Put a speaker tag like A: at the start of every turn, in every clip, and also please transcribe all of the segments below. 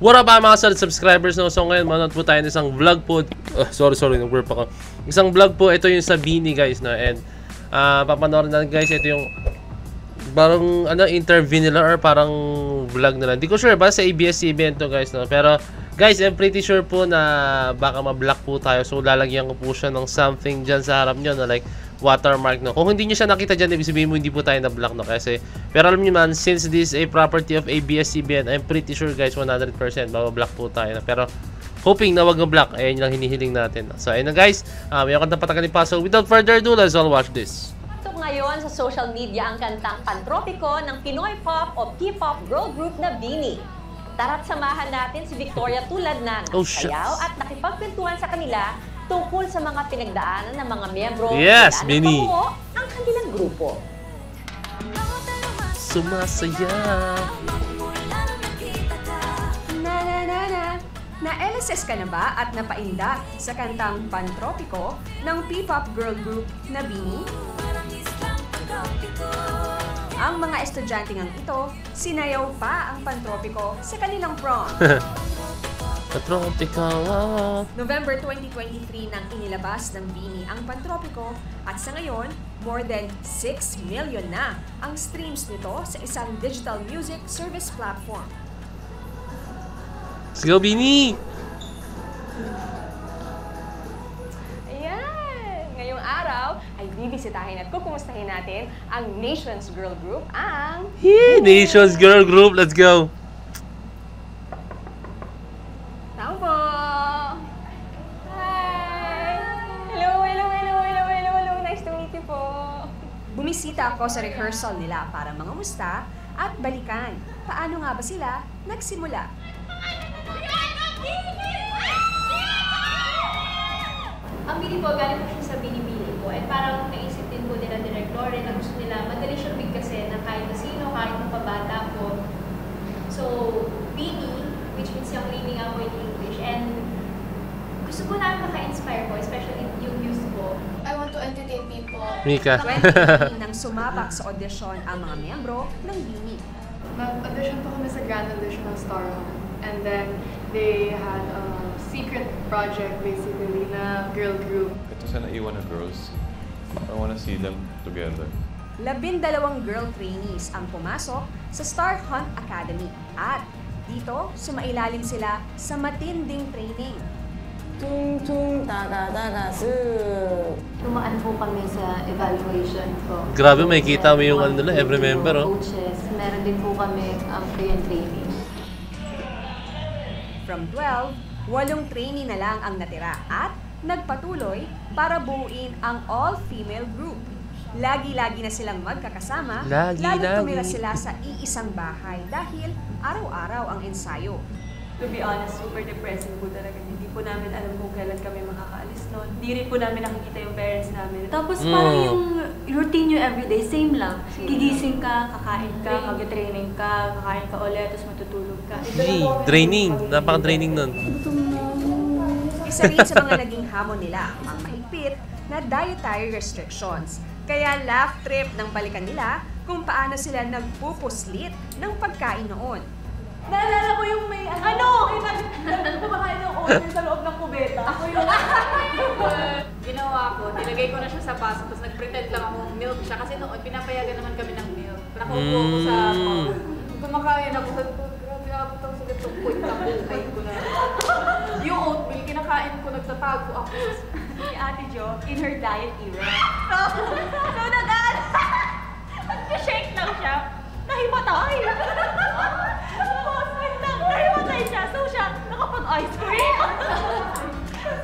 A: What up mga solid subscribers no? So ngayon manood po tayo ng isang vlog po. Sorry, nag-burp ako. Isang vlog po, ito yung sa BINI guys na. And papanoorin natin guys, ito yung parang interview nila or parang vlog nila. Hindi ko sure ba sa ABS-CBN to guys no. Pero guys, I'm pretty sure po na baka ma-block po tayo. So lalagyan ko po siya ng something dyan sa harap nyo na like watermark no. Kung hindi nyo siya nakita dyan, ibig sabihin mo hindi po tayo na-block no. Kasi, pero alam nyo man, since this is a property of ABS-CBN, I'm pretty sure guys, 100% mabablock po tayo no. Pero hoping na wag mag-block, ayun lang hinihiling natin no. So ayun na guys, may akong napatakan ni Paso. Without further ado, let's all watch this.
B: Ngayon sa social media ang kantang Pantropiko ng Pinoy pop o P-pop girl group na BINI. Tara't samahan natin si Victoria tulad na nagsayaw at nakipagkwentuhan sa kanila tungkol sa mga pinagdaanan ng mga miyembro
A: yes, BINI
B: ang kanilang grupo.
A: Sumasaya.
C: Na-LSS ka na ba at napainda sa kantang Pantropiko ng P-pop girl group na BINI? Ang mga estudyante ngang ito, sinayaw pa ang Pantropiko sa kanilang prom.
A: Pantropiko.
C: November 2023 nang inilabas ng BINI ang Pantropiko at sa ngayon, more than 6 million na ang streams nito sa isang digital music service platform.
A: Let's go, BINI!
B: Ngayong araw ay bibisitahin at kukumustahin natin ang Nations Girl Group, ang
A: Nations Girl Group, let's go!
B: Tao po! Hi! Hello! Nice to meet you po!
C: Bumisita ako sa rehearsal nila para mangamusta at balikan. Paano nga ba sila nagsimula?
D: Ang BINI po, galing po siya sa BINI po. At parang naisip din po nila direktore na gusto nila, madali siyang bigkasin na kahit na sino, kahit na pabata po. So, BINI, which means yung leaning ako in English. And gusto po namin maka-inspire po, especially yung youth po.
E: I want to entertain people.
A: Mika.
C: 2018 nang sumabak sa audition ang mga miyembro ng BINI.
E: Nag-audition po kami sa Grand Audition ng Star Hunt. And then, they had a secret project basically na girl group.
F: Ito sa naiwan na girls. I wanna see them together.
C: 12 girl trainees ang pumasok sa Star Hunt Academy. At dito, sumailalim sila sa matinding training.
G: 퉁퉁 다다다다스.
H: Tumaan po kami sa evaluation po.
A: Grabe, may kita mo yung nila, every member oh.
H: Coaches, meron din po kami training.
C: From 12, 8 trainee na lang ang natira at nagpatuloy para buuin ang all-female group. Lagi-lagi na silang magkakasama, lalo tumira sila sa iisang bahay dahil araw-araw ang ensayo.
I: To be honest, super depressing po talaga. Hindi po namin alam kung kailan kami makakaalis noon. Hindi rin po namin nakikita yung parents namin.
J: Tapos parang yung routine nyo everyday, same lang. Gigising ka, kakain ka, mag-training ka, kakain ka ulit, tapos matutulog ka.
A: Draining. Napaka-draining nun.
C: Isa rin sa mga naging hamon nila ang mahigpit na dietary restrictions. Kaya laugh trip ng balikan nila kung paano sila nagpupuslit ng pagkain noon.
I: Naalala ko yung may kumakain ng oatmeal sa loob ng kubeta. Ako yung
E: Ginawa ko, nilagay ko na siya sa baso, tapos nag-pretend lang akong milk siya. Kasi noon, pinapayagan naman kami ng milk. Nakaupo ko sa kumakain ako, sabi ko, grabe abot ako sa gatong point na buhay ko na. Yung oatmeal, kinakain ko, nagtatago ako.
I: si Ate Jo in her diet era.
J: So nag-shake lang siya, nahimatay! Nahimatay siya, so siya nakapag-ice cream!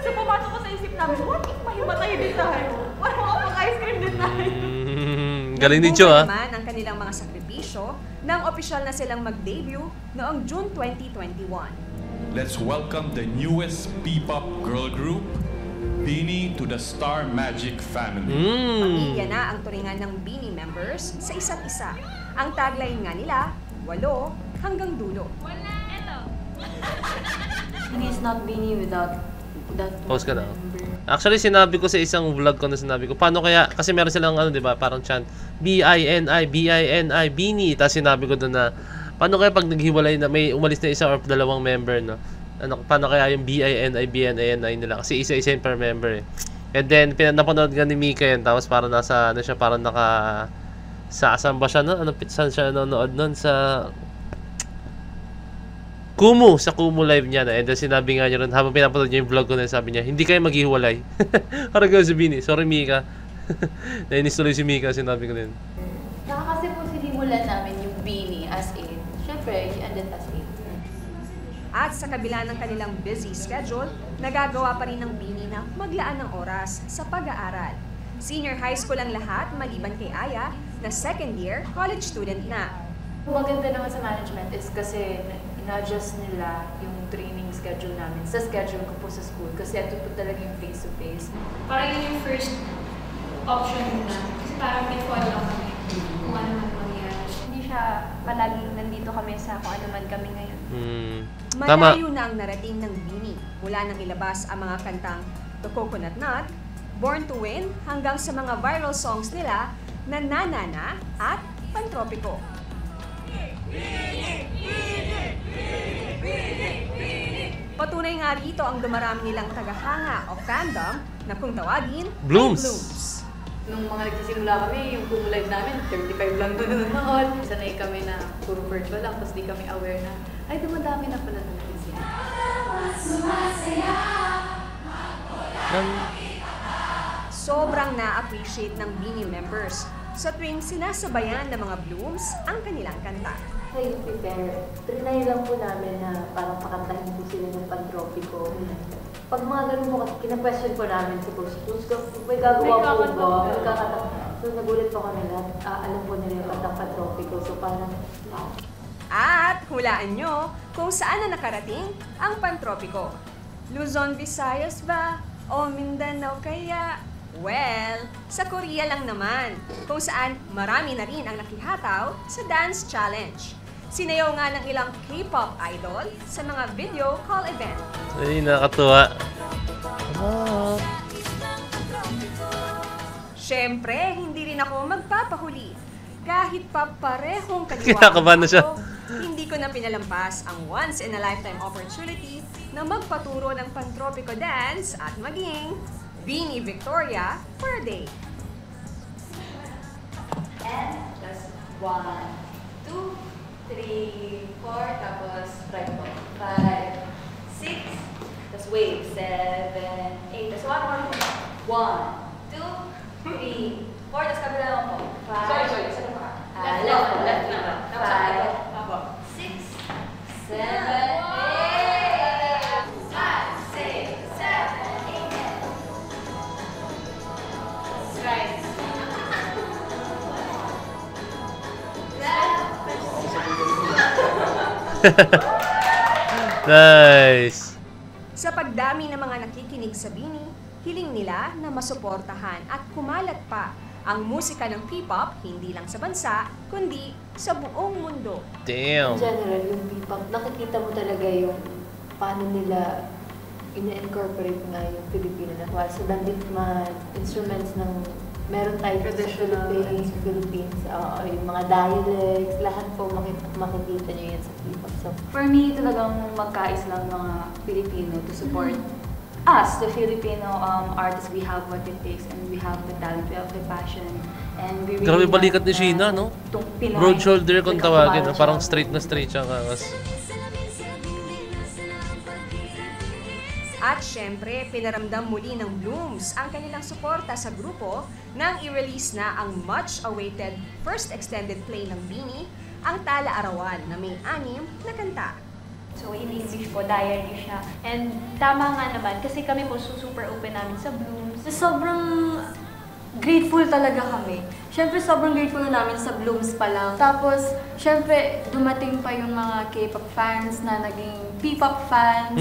J: So pumasok ko sa isip namin, what if mahimatay din tayo? Wala makapag-ice cream din tayo?
A: Galing din Jo
C: naman ang kanilang mga sakripisyo nang opisyal na silang mag-debut noong June 2021.
K: Let's welcome the newest P-pop girl group, BINI, to the Star Magic family.
C: Pamilya na ang turingan ng BINI members sa isa't isa. Ang tagline nga nila, 8 hanggang dulo.
H: BINI is not BINI without that
A: Post ka na. Actually, sinabi ko sa isang vlog ko na sinabi ko, paano kaya, kasi meron silang di ba, parang chant, BINI, BINI, BINI. Tapos sinabi ko doon na, Paano kaya pag naghiwalay na may umalis na isa or dalawang member, no? Paano kaya yung BINI, BNI nila? Kasi isa-isa yun per member eh. And then, napanood nga ni Mika yun, tapos parang nasa, ano siya, parang saan ba siya, no? Saan siya nanonood nun? Sa Kumu live niya na. And then sinabi nga niya rin, habang pinapanood niya yung vlog ko na, sabi niya, hindi kayo maghiwalay. Parang gano'n si Bini. Sorry, Mika. Nainis tuloy si Mika, sinabi ko din.
H: Kasi po sinimulan namin yung Bini as 8. Siyempre, you ended as 8.
C: At sa kabila ng kanilang busy schedule, nagagawa pa rin ng Bini na maglaan ng oras sa pag-aaral. Senior high school ang lahat, maliban kay Aya, na second year college student na.
E: Maganda naman sa management is kasi in-adjust nila yung training schedule namin sa schedule ko po sa school kasi ito po talaga yung face-to-face.
D: Parang yun yung first option na. Kasi parang may call lang kami kung ano man mangyari. Hindi siya palaging nandito kami sa kung ano man kami ngayon.
C: Malayo na ang narating ng Bini mula nang ilabas ang mga kantang The Coconut Nut, Born to Win, hanggang sa mga viral songs nila na Nanana at Pantropiko. Patunay nga rito ang dumarami nilang tagahanga o fandom na kung tawagin,
A: Blooms.
E: Nung mga nagsisimula kami, yung Kumu live namin, 35 lang nanonood. Sanay kami na puro virtual lang, tapos di kami aware na, ay dumadami na pala natin siya.
C: Sobrang na-appreciate ng Bini members sa tuwing sinasabayan ng mga Blooms ang kanilang kanta.
H: Hey, prepare. Trinay lang po namin na parang pakantahin po sila ng Pantropiko. Pag mga ganun po kasi, kina-question po namin si Coach, may gagawa po ba? May kakanta. So nagulit po kami lahat. Alam po nila yung kantang Pantropiko. So parang,
C: At hulaan nyo kung saan na nakarating ang Pantropiko. Luzon, Visayas ba? O Mindanao kaya? Well, sa Korea lang naman, kung saan marami na rin ang nakihataw sa dance challenge. Sinayaw nga ng ilang K-pop idol sa mga video call event.
A: Ay, nakakatuwa.
C: Siyempre, hindi rin ako magpapahuli. Kahit pa parehong kaliwa
A: Kinakabahan na siya.
C: ako, hindi ko na pinalampas ang once-in-a-lifetime opportunity na magpaturo ng Pantropiko dance at maging Bini Victoria for a day.
H: and just 1, 2, 3, 4, tapos right po. 5, 6, tapos wave. 7, 8, tapos 1 more. 1, 2, 3, 4, tapos kabila lang po. 5,
E: Sorry.
H: left. 5, 6, 7, 8. Right.
A: Nice.
C: Sa pagdami ng mga nakikinig sa Bini, hiling nila na masuportahan at kumalat pa ang musika ng P-pop hindi lang sa bansa, kundi sa buong mundo.
A: Damn.
H: In general, yung P-pop, nakikita mo talaga yung paano nila ina-incorporate nga yung Filipino na sa bandit man, instruments ng meron tayo sa Philippines, yung mga dialects, lahat po makikita nyo yan sa P-pop. So,
I: for me, talagang magkais lang mga Pilipino to support us, the Filipino artists. We have what it takes and we have the talent, we have the passion. And we really
A: Grabe balikat ni
I: want,
A: Sheena, no?
I: itong Pinoy,
A: Broad shoulder kung tawagin, no?
I: tumalas
A: Parang
I: siya.
A: straight na straight siya.
C: At syempre, pinaramdam muli ng Blooms ang kanilang suporta sa grupo nang i-release na ang much-awaited first extended play ng Bini, ang Tala Arawan na may 6 na kanta.
D: So, in English po, diary siya. And tama nga naman, kasi kami po super open namin sa Blooms.
J: Sobrang grateful talaga kami. Siyempre, sobrang grateful na namin sa Blooms pa lang. Tapos, siyempre, dumating pa yung mga K-pop fans na naging P-pop fans.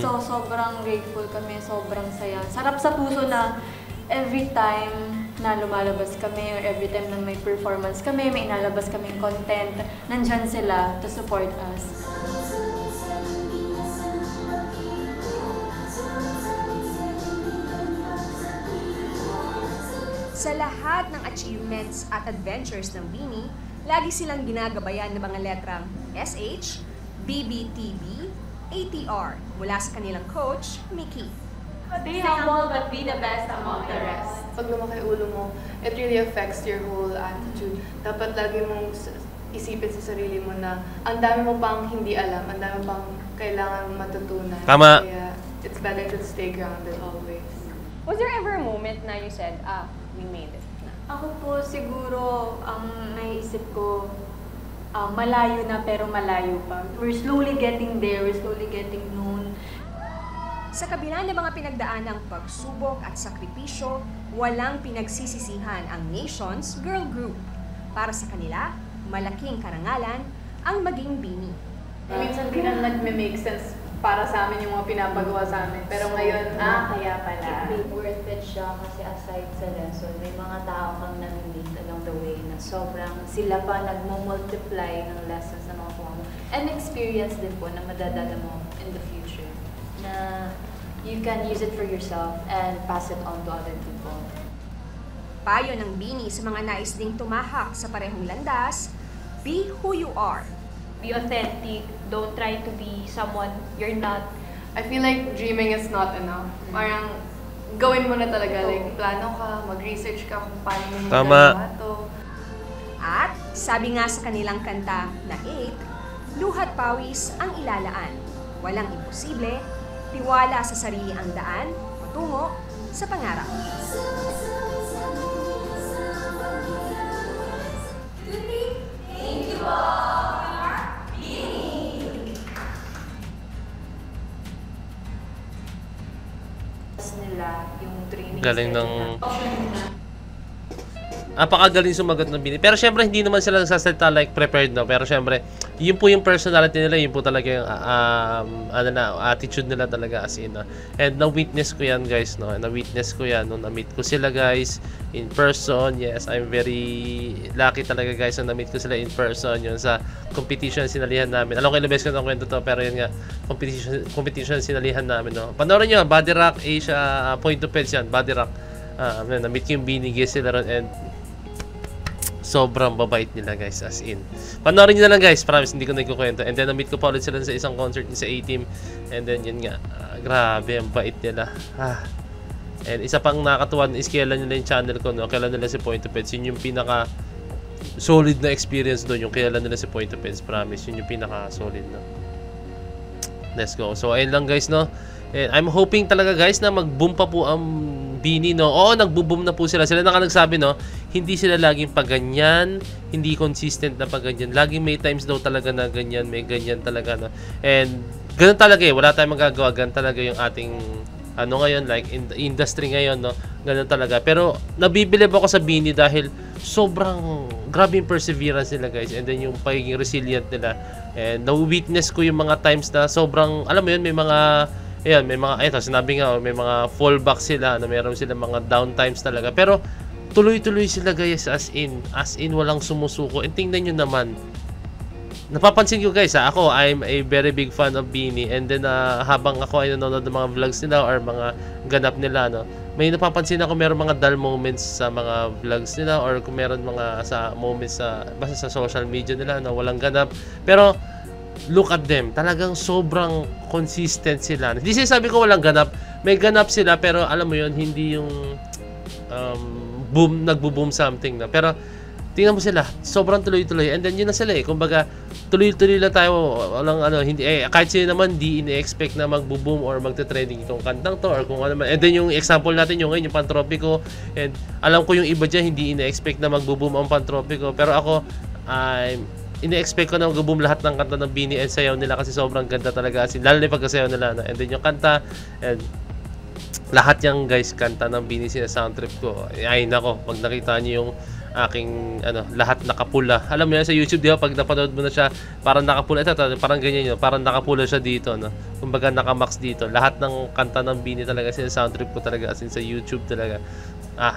J: So, sobrang grateful kami, sobrang saya. Sarap sa puso na every time na lumalabas kami or every time na may performance kami, may inalabas kaming content, nandyan sila to support us.
C: Sa lahat ng achievements at adventures ng Bini, lagi silang ginagabayan ng mga letrang SH, BBTB, ATR mula sa kanilang coach, Mickey.
J: Be humble but be the best among the rest.
E: Pag lumaki ulo mo, it really affects your whole attitude. Dapat lagi mong isipin sa sarili mo na ang dami mo pang hindi alam, ang dami pang kailangan matutunan.
A: Tama.
E: Kaya it's better to stay grounded always.
B: Was there ever a moment na you said, we made it?
J: Ako po siguro, ang naisip ko, malayo na pero malayo pa. We're slowly getting there, we're slowly getting known.
C: Sa kabila ng mga pinagdaanang pagsubok at sakripisyo, walang pinagsisisihan ang Nations Girl Group. Para sa kanila, malaking karangalan ang maging BINI.
E: Minsan di na nag-make sense para sa amin yung mga pinapagawa sa amin. Pero ngayon,
H: kaya pala. Worth it siya kasi aside sa lesson, may mga tao kang nami-meet along the way na sobrang sila pa nagmo-multiply ng lessons na makuha mo. And experience din po na madadala mo in the future. Na you can use it for yourself and pass it on to other people.
C: Payo ng BINI sa mga nais ding tumahak sa parehong landas, be who you are.
D: Be authentic. Don't try to be someone you're not.
E: I feel like dreaming is not enough. Parang gawin mo na talaga. Like, plano ka, mag-research ka kung paano mo magagawa to.
C: At sabi nga sa kanilang kanta na 8, luhat pawis ang ilalaan. Walang imposible, tiwala sa sarili ang daan, patungo sa pangarap. Thank you all.
H: Nila yung training
A: Galing ng... Apakagaling sumagot ng BINI. Pero syempre, hindi naman sila nagsasalita like prepared, no? Pero syempre, yun po yung personality nila, yun po talaga yung attitude nila talaga as in. And na-witness ko yan, guys, no? Na-witness ko yan nung na-meet ko sila, guys, in person. Yes, I'm very lucky talaga, guys, na na-meet ko sila in person. Yun sa competition sinalihan namin. Alam ko ilang beses ko na kwento to, pero yun nga, competition sinalihan namin, no? Panoorin nyo, Body Rock Asia, Point of Peds yan, Body Rock. Na-meet ko yung BINI, guys, sila ron, and sobrang babait nila, guys, as in. Panoorin nyo na lang, guys, promise, hindi ko na ikukwento. And then, na-meet ko pa ulit sila sa isang concert sa A-Team. And then, yun nga, grabe, ang bait nila. And isa pang nakakatuwa, is kailan nila yung channel ko, no? Kailan nila si Point of Peds. Yun yung pinaka solid na experience doon, yung kailan nila si Point of Peds, promise. Yun yung pinaka solid, no? Let's go. So, ayun lang, guys, no? And I'm hoping talaga, guys, na mag-boom pa po ang BINI, no? Oo, nagbo-boom na po sila. Sila na nagsabi, no? Hindi sila laging paganyan, hindi consistent na paganyan. Laging may times daw talaga na ganyan, may ganyan talaga, no? And ganun talaga eh. Wala tayong magagawa. Ganun talaga yung ating ngayon, like in the industry ngayon, no? Ganun talaga. Pero nabibilib ako sa BINI dahil sobrang grabe yung perseverance nila, guys. And then yung pagiging resilient nila. And na-witness ko yung mga times na sobrang, alam mo yun, may mga sinabi nga, may mga fallback sila, na meron sila mga downtimes talaga. Pero tuloy-tuloy sila, guys, as in walang sumusuko. And tingnan nyo naman, napapansin ko, guys, ako, I'm a very big fan of BINI. And then habang ako ay nanonood ng mga vlogs nila or mga ganap nila, no, may napapansin ako meron mga dull moments sa mga vlogs nila, or kung meron mga moments basta sa social media nila na walang ganap. Pero look at them, talagang sobrang consistent sila. Hindi sinasabi ko walang ganap, may ganap sila, pero alam mo yun, hindi yung nagbo-boom something na. Pero tingnan mo sila, sobrang tuloy-tuloy. And then yun na sila eh. Kumbaga, tuloy-tuloy lang tayo. Walang hindi kahit sino naman di ini-expect na magbo-boom or magte-trending itong kantang to or kung ano man. And then yung example natin yung ngayon, yung Pantropiko. And alam ko yung iba dyan hindi ini-expect na magbo-boom ang Pantropiko. Pero ako, ini-expect ko na mag-boom lahat ng kanta ng BINI and sayaw nila kasi sobrang ganda talaga. Lalo na yung pagkasayaw nila. And then yung kanta, and lahat yung, guys, kanta ng BINI sa sound trip ko. Ay nako, pag nakita niyo yung aking lahat nakapula. Alam mo yan sa YouTube, di ba? Pag napanood mo na siya, parang nakapula. Ito, parang ganyan yun. Parang nakapula siya dito, no? Kumbaga nakamax dito. Lahat ng kanta ng BINI talaga sa sound trip ko talaga, as in sa YouTube talaga.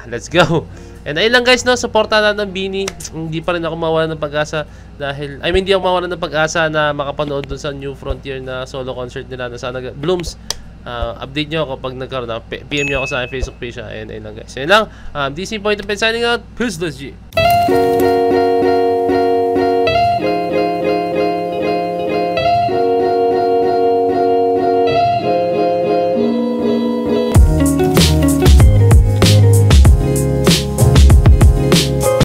A: Let's go. And ayun lang, guys, no? Supportahan ng BINI. Hindi pa rin ako mawalan ng pag-asa dahil, hindi ako mawalan ng pag-asa na makapanood dun sa New Frontier na solo concert nila na sana Blooms. Update nyo ako pag nagkaroon na. PM nyo ako sa aking Facebook page. Ayun lang, guys. Ayun lang. DC Point of Peds signing out. Peace, let's G.